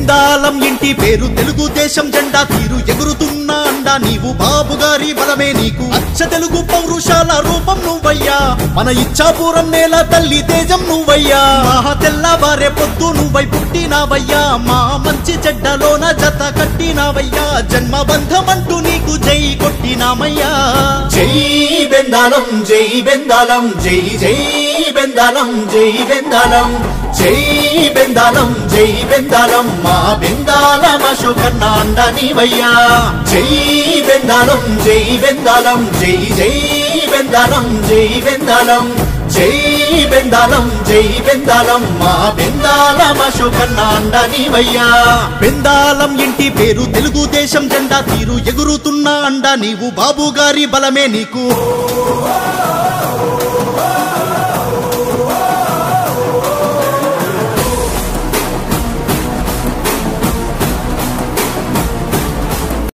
బెందాలం ఇంటి పేరు తెలుగుదేశం జెండా తీరు ఎగురుతున్నా అండా నీవు బాబు గారి బలమే నీకు అచ్చ తెలుగు పౌరుషాల రూపం నువ్వయ్యా మన ఇచ్చాపురం నేల తల్లి తేజం నువ్వయ్యా మహా తెల్లవారే పొద్దు నువ్వై పుట్టినావయ్యా మా మంచి చెడ్డలోన జత కట్టినావయ్యా జన్మబంధమంటూ నీకు జై కొట్టినామయ్యా జై బెందాలం జై బెందాలం జై జై బెందాలం జై బెందాలం జై బెందాలం జై బెందాలం మా బెందాలం అశోకన్న అండ నీవయ్యా జై బెందాలం జై బెందాలం జై జై బెందాలం జై బెందాలం జై బెందాలం జై బెందాలం మా బెందాలం అశోకన్న అండ నీవయ్యా బెందాలం ఇంటి పేరు తెలుగుదేశం జెండా తీరు ఎగురుతున్నా అండ నీవు బాబు గారి బలమే నీకు